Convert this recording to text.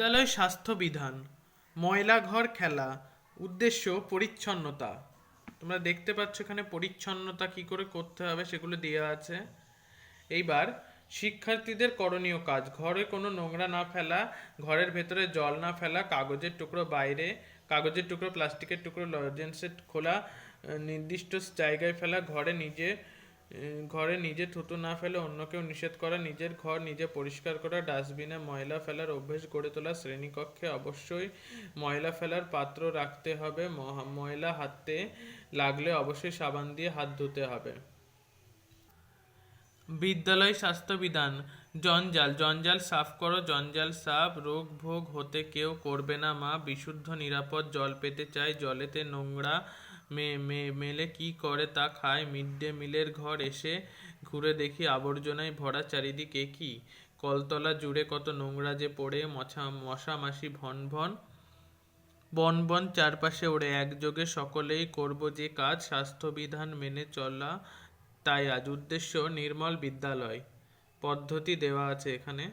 বিদ্যালয় স্বাস্থ্য বিধান, ময়লা ঘর খেলা, উদ্দেশ্য পরিচ্ছন্নতা। তোমরা দেখতে পাচ্ছ এখানে পরিচ্ছন্নতা কি করে করতে হবে সেগুলো দেওয়া আছে। এইবার শিক্ষার্থীদের করণীয় কাজ, ঘরে কোনো নোংরা না ফেলা, ঘরের ভেতরে জল না ফেলা, কাগজের টুকরো বাইরে, কাগজের টুকরো প্লাস্টিকের টুকরো লজেন্সের খোলা নির্দিষ্ট জায়গায় ফেলা, ঘরে নিজে থুতু না ফেলে অন্যকেও নিষেধ করা, নিজের ঘর নিজে পরিষ্কার করা, ডাস্টবিনে ময়লা ফেলার অভ্যেস গড়ে তোলা, শ্রেণীকক্ষে অবশ্যই ময়লা ফেলার পাত্র রাখতে হবে, ময়লা হাতে লাগলে অবশ্যই সাবান দিয়ে হাত ধুতে হবে। বিদ্যালয় স্বাস্থ্যবিধান, জঞ্জাল জঞ্জাল সাফ করো, জঞ্জাল সাফ, রোগ ভোগ হতে কেউ করবে না মা, বিশুদ্ধ নিরাপদ জল পেতে চাই, জলেতে নোংরা মেলে কি করে তা খায়, মিড ডে মিলের ঘর এসে ঘুরে দেখি আবর্জনায় ভরা চারিদিকে কি, কলতলা জুড়ে কত নোংরা যে পড়ে, মশা মাছি ভন ভন, বন বন চারপাশে ওড়ে, একযোগে সকলেই করব যে কাজ, স্বাস্থ্যবিধান মেনে চলা তাই আজ, উদ্দেশ্য নির্মল বিদ্যালয়, পদ্ধতি দেওয়া আছে এখানে।